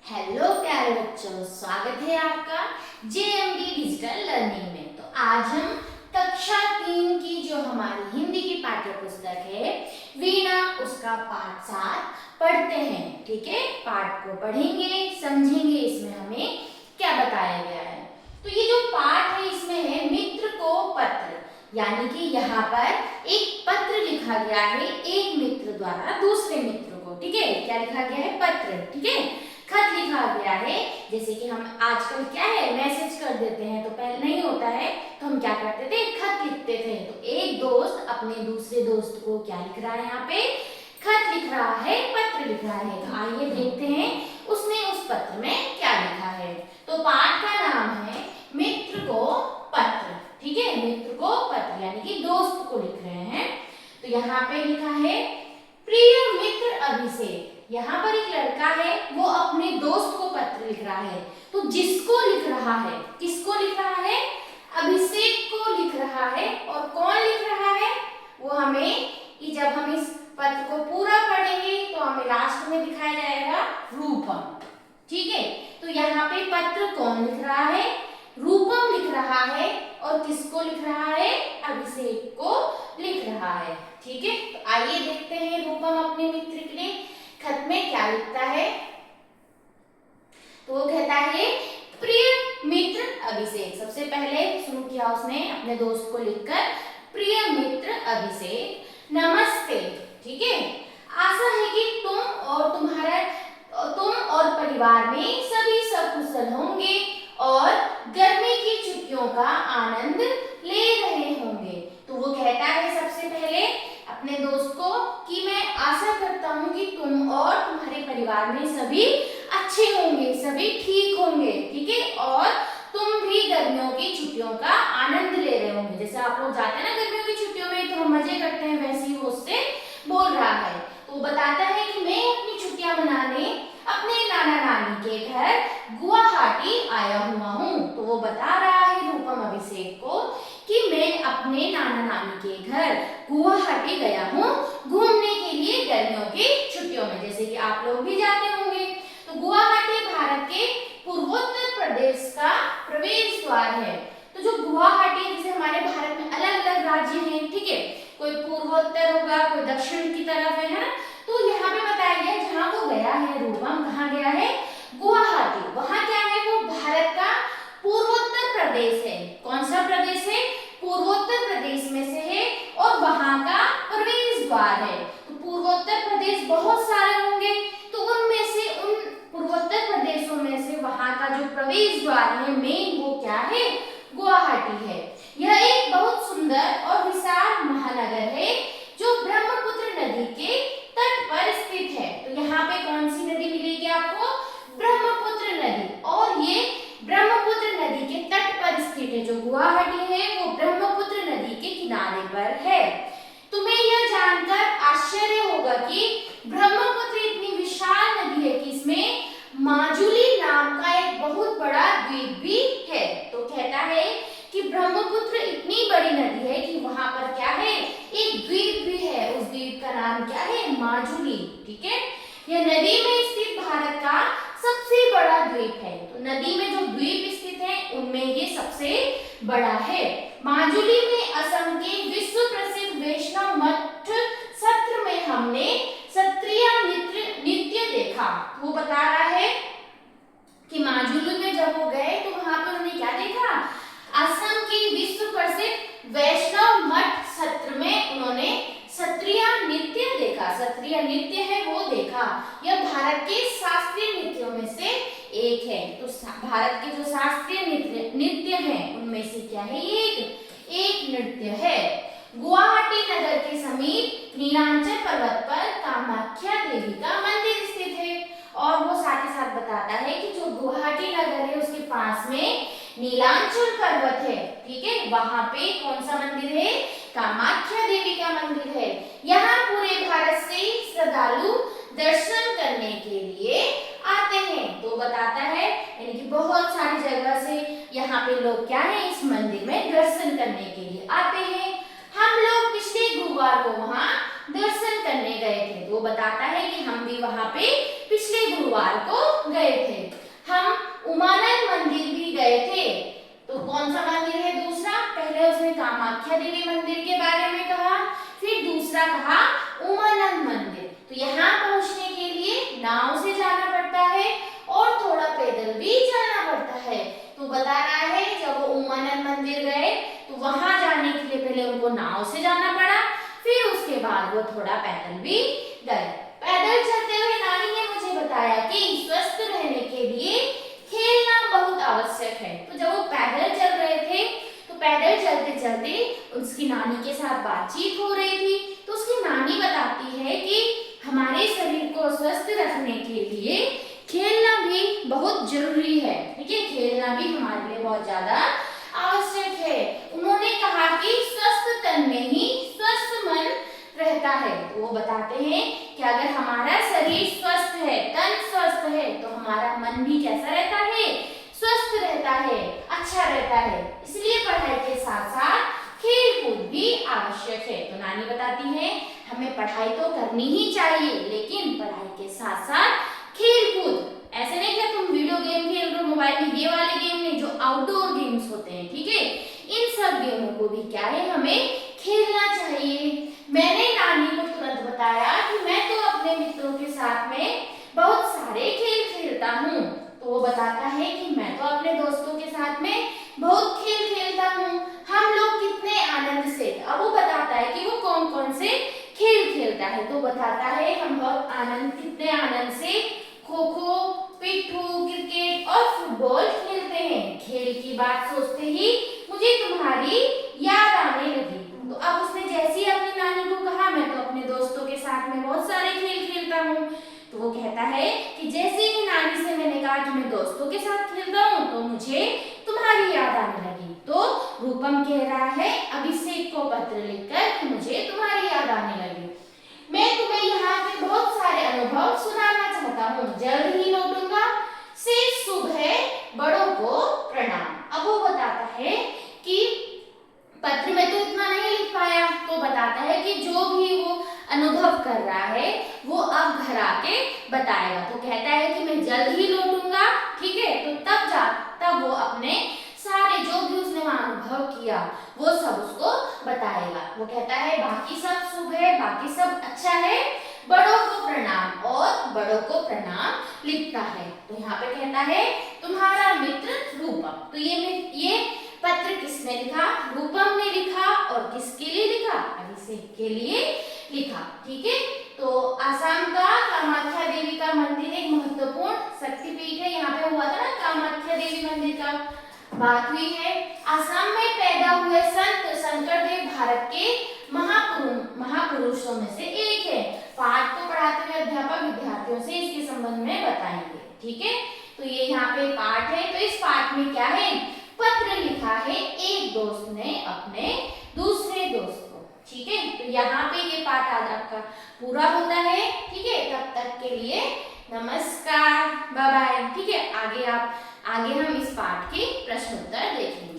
Hello प्यारे बच्चों, स्वागत है आपका जेएमडी डिजिटल लर्निंग में। तो आज हम कक्षा 3 की जो हमारी हिंदी की पाठ्य पुस्तक है वीणा, उसका पाठ 7 पढ़ते हैं। ठीक है, पाठ को पढ़ेंगे, समझेंगे इसमें हमें क्या बताया गया है। तो ये जो पाठ है इसमें है मित्र को पत्र, यानी कि यहाँ पर एक पत्र लिखा गया है एक मित्र द्वारा दूसरे मित्र को। ठीक है, क्या लिखा गया है? पत्र। ठीक है, खत लिखा गया है। जैसे कि हम आजकल क्या है मैसेज कर देते हैं, तो पहले नहीं होता है तो हम क्या करते थे, खत लिखते थे। तो एक दोस्त अपने दूसरे दोस्त को क्या लिख रहा है, यहाँ पे खत लिख रहा है, पत्र लिख रहा है। तो आइए देखते हैं उसने उस पत्र में क्या लिखा है। तो पाठ का नाम है मित्र को पत्र। ठीक है, मित्र को पत्र यानी कि दोस्त को लिख रहे हैं। तो यहाँ पे लिखा है प्रिय मित्र अभिषेक। यहाँ पर एक लड़का है, वो अपने दोस्त को पत्र लिख रहा है। तो जिसको लिख रहा है, किसको लिख रहा है? अभिषेक को लिख रहा है। और कौन लिख रहा है वो हमें, जब हम इस पत्र को पूरा पढ़ेंगे तो हमें लास्ट में दिखाया जाएगा रूपम। ठीक है, तो यहाँ पे पत्र कौन लिख रहा है? रूपम लिख रहा है। और किसको लिख रहा है? अभिषेक को लिख रहा है। ठीक है, तो आइए देखते हैं रूपम अपने मित्र के लिए खत में क्या लिखता है। तो वो कहता है प्रिय मित्र अभिषेक। सबसे पहले शुरू किया उसने अपने दोस्त को लिखकर, प्रिय मित्र अभिषेक, नमस्ते। ठीक है, आशा है कि तुम और परिवार में सभी सकुशल होंगे और गर्मी की छुट्टियों का आनंद ले रहे होंगे। तो वो कहता है सबसे पहले अपने दोस्त को कि मैं आशा करता हूँ कि तुम और तुम्हारे परिवार में सभी अच्छे होंगे, सभी ठीक होंगे। ठीक है, और तुम भी गर्मियों की छुट्टियों का आनंद ले रहे होंगे। जैसे आप लोग जाते हैं ना गर्मियों की छुट्टियों में, तो हम मजे करते हैं, वैसे ही वो उससे बोल रहा है। तो बताता है कि मैं अपनी छुट्टियां मनाने अपने नाना नानी के घर गुवाहाटी आया हुआ हूँ। तो वो बता रहा है रूपम अभिषेक को कि मैं अपने नाना नानी के घर गुवाहाटी गया हूँ घूमने के लिए गर्मियों की छुट्टियों में, जैसे कि आप लोग भी जाते होंगे। तो गुवाहाटी भारत के पूर्वोत्तर प्रदेश का प्रवेश द्वार है। तो जो गुवाहाटी, जैसे हमारे भारत में अलग अलग राज्य हैं, ठीक है, कोई पूर्वोत्तर होगा, कोई दक्षिण की तरफ है ना। तो यहाँ पे बताया गया जहाँ वो गया है रूपम, कहाँ गया है? गुवाहाटी। वहाँ क्या है? वो भारत का पूर्वोत्तर प्रदेश है। कौन सा प्रदेश है? पूर्वोत्तर प्रदेश में से है और वहाँ का प्रवेश द्वार है। तो पूर्वोत्तर प्रदेश बहुत सारे होंगे, तो उनमें से, उन पूर्वोत्तर प्रदेशों में से वहाँ का जो प्रवेश द्वार है मेन, वो क्या है? गुवाहाटी है। यह एक बहुत सुंदर और विशाल महानगर है जो ब्रह्मपुत्र नदी के तट पर स्थित है। तो यहाँ पे कौन सी नदी मिलेगी आपको? ब्रह्मपुत्र नदी। और ये ब्रह्मपुत्र नदी के तट पर स्थित है। जो गुवाहाटी है वो ब्रह्मपुत्र नदी के किनारे पर है। तुम्हें यह जानकर आश्चर्य होगा कि ब्रह्मपुत्र इतनी विशाल नदी है कि इसमें माजुली नाम का एक बहुत बड़ा द्वीप भी है। तो कहता है कि ब्रह्मपुत्र इतनी बड़ी नदी है कि वहां पर क्या है? एक द्वीप भी है। उस द्वीप का नाम क्या है? माजुली। ठीक है, यह नदी में स्थित भारत का सबसे बड़ा द्वीप है। तो नदी में जो द्वीप स्थित है उनमें ये सबसे बड़ा है। माजुली में असम के विश्व प्रसिद्ध वैष्णव मठ सत्र में हमने सत्रिया नृत्य देखा। वो बता रहा है कि माजुली में जब वो गए तो वहां पर उन्होंने क्या देखा? असम की विश्व प्रसिद्ध वैष्णव मठ सत्र में उन्होंने सत्रिय नृत्य देखा। सत्रिय नृत्य है वो देखा। यह भारत के शास्त्रीय नृत्यों में से एक है। तो भारत के जो शास्त्रीय नृत्य हैं उनमें से क्या है? एक नृत्य है। गुवाहाटी नगर के समीप नीलांचल पर्वत पर कामाख्या देवी का मंदिर स्थित है। और वो साथ ही साथ बताता है कि जो गुवाहाटी नगर है उसके पास में नीलांचल पर्वत है। ठीक है, वहां पे कौन सा मंदिर है? कामाख्या देवी का मंदिर है। यहाँ पूरे भारत से श्रद्धालु दर्शन करने के लिए आते हैं। तो बताता है यानी कि बहुत सारी जगह से यहाँ पे लोग क्या है? इस मंदिर में दर्शन करने के लिए आते हैं। हम लोग पिछले गुरुवार को वहाँ दर्शन करने गए थे। तो बताता है कि हम भी वहाँ पे पिछले गुरुवार गुरुवार को गए थे। हम उमानंद मंदिर भी गए थे। तो कौन सा मंदिर है दूसरा? पहले उसने कामाख्या देवी मंदिर के बारे में कहा, फिर दूसरा कहा उमानंद मंदिर। तो यहाँ पहुंचने के लिए नाव से जाना पड़ता है और थोड़ा पैदल भी चलना पड़ता है। तो बता रहा है जब वो उमानंद मंदिर गए तो वहां जाने के लिए पहले उनको नाव से जाना पड़ा, फिर उसके बाद वो थोड़ा पैदल भी गए। पैदल चलते हुए नानी ने मुझे बताया कि स्वस्थ रहने के लिए खेलना बहुत आवश्यक है। तो जब वो पैदल चल रहे थे तो पैदल चलते चलते उसकी नानी के साथ बातचीत हो रही थी। तो उसकी नानी बताती है कि हमारे शरीर को स्वस्थ रखने के लिए खेलना भी बहुत जरूरी है। ठीक है, खेलना भी हमारे लिए बहुत ज्यादा आवश्यक है। उन्होंने कहा कि स्वस्थ तन में ही स्वस्थ मन रहता है। तो वो बताते हैं कि अगर हमारा शरीर स्वस्थ है, तन स्वस्थ है, तो हमारा मन भी कैसा रहता है? स्वस्थ रहता है, अच्छा रहता है। इसलिए पढ़ाई के साथ साथ खेल कूद भी आवश्यक है। तो नानी बताती है हमें पढ़ाई तो करनी ही चाहिए, लेकिन पढ़ाई के साथ साथ खेल कूद। ऐसे नहीं कि तुम वीडियो गेम खेल रहे हो मोबाइल में, ये वाले गेम नहीं, जो आउटडोर गेम्स होते हैं, ठीक है, इन सब गेमों को भी क्या है, हमें खेलना चाहिए। मैंने नानी को तुरंत बताया कि मैं तो अपने मित्रों के साथ में बहुत सारे खेल खेलता हूँ। तो वो बताता है कि मैं तो अपने दोस्तों के साथ में बहुत खेल खेलता हूँ। हम लोग कितने आनंद से, अब वो बताता है कि वो कौन कौन से खेल खेलता है। तो बताता है हम बहुत कितने आनंद से खो खो, पिट्ठू, क्रिकेट और फुटबॉल खेलते हैं। खेल की बात सोचते ही मुझे तुम्हारी याद आने लगी। तो अब उसने जैसे ही अपनी नानी को कहा मैं तो अपने दोस्तों के साथ में बहुत सारे खेल खेलता हूँ, तो वो कहता है कि जैसे ही नानी से मैंने कहा कि मैं दोस्तों के साथ खेलता हूँ तो मुझे तुम्हारी याद आने लगी। तो रूपम कह रहा है अभिषेक को पत्र लिखकर कि मुझे तुम्हारी याद आने लगी। मैं तुम्हें यहाँ के बहुत सारे अनुभव सुनाना चाहता हूँ। जल्द ही लौटूंगा। शेष शुभ है, बड़ों को प्रणाम। अब वो बताता है कि पत्र में तो इतना नहीं लिख पाया, तो बताता है कि जो भी वो अनुभव कर रहा है वो अब घर आके बताएगा। तो कहता है कि मैं जल्द ही लौटूंगा, ठीक है, तो तब वो अपने सारे जो भी उसने वहां अनुभव किया वो सब उसको बताएगा। वो कहता है बाकी सब शुभ है, बाकी सब अच्छा है, बड़ों को प्रणाम, और बड़ों को प्रणाम लिखता है। तो यहाँ पे कहता है तुम्हारा मित्र रूपम। तो ये पत्र किसने लिखा? रूपम ने लिखा। और किसके लिए लिखा? अभिषेक के लिए लिखा। ठीक है, तो आसाम का कामाख्या देवी का मंदिर एक महत्वपूर्ण शक्तिपीठ है। यहाँ पे हुआ था ना कामाख्या देवी मंदिर का बात हुई है। आसाम में पैदा हुए संत शंकरदेव भारत के महापुरुषों में से एक है। पाठ को पढ़ाते हुए अध्यापक विद्यार्थियों से इसके संबंध में बताएंगे। ठीक है, तो ये यहाँ पे पाठ है। तो इस पाठ में क्या है? पत्र लिखा है एक दोस्त ने अपने दूसरे दोस्त को। ठीक है, तो यहाँ पे ये पाठ आज आपका पूरा होता है। ठीक है, तब तक के लिए नमस्कार, बाय बाय। ठीक है, आगे हम इस पाठ के प्रश्न उत्तर देखेंगे।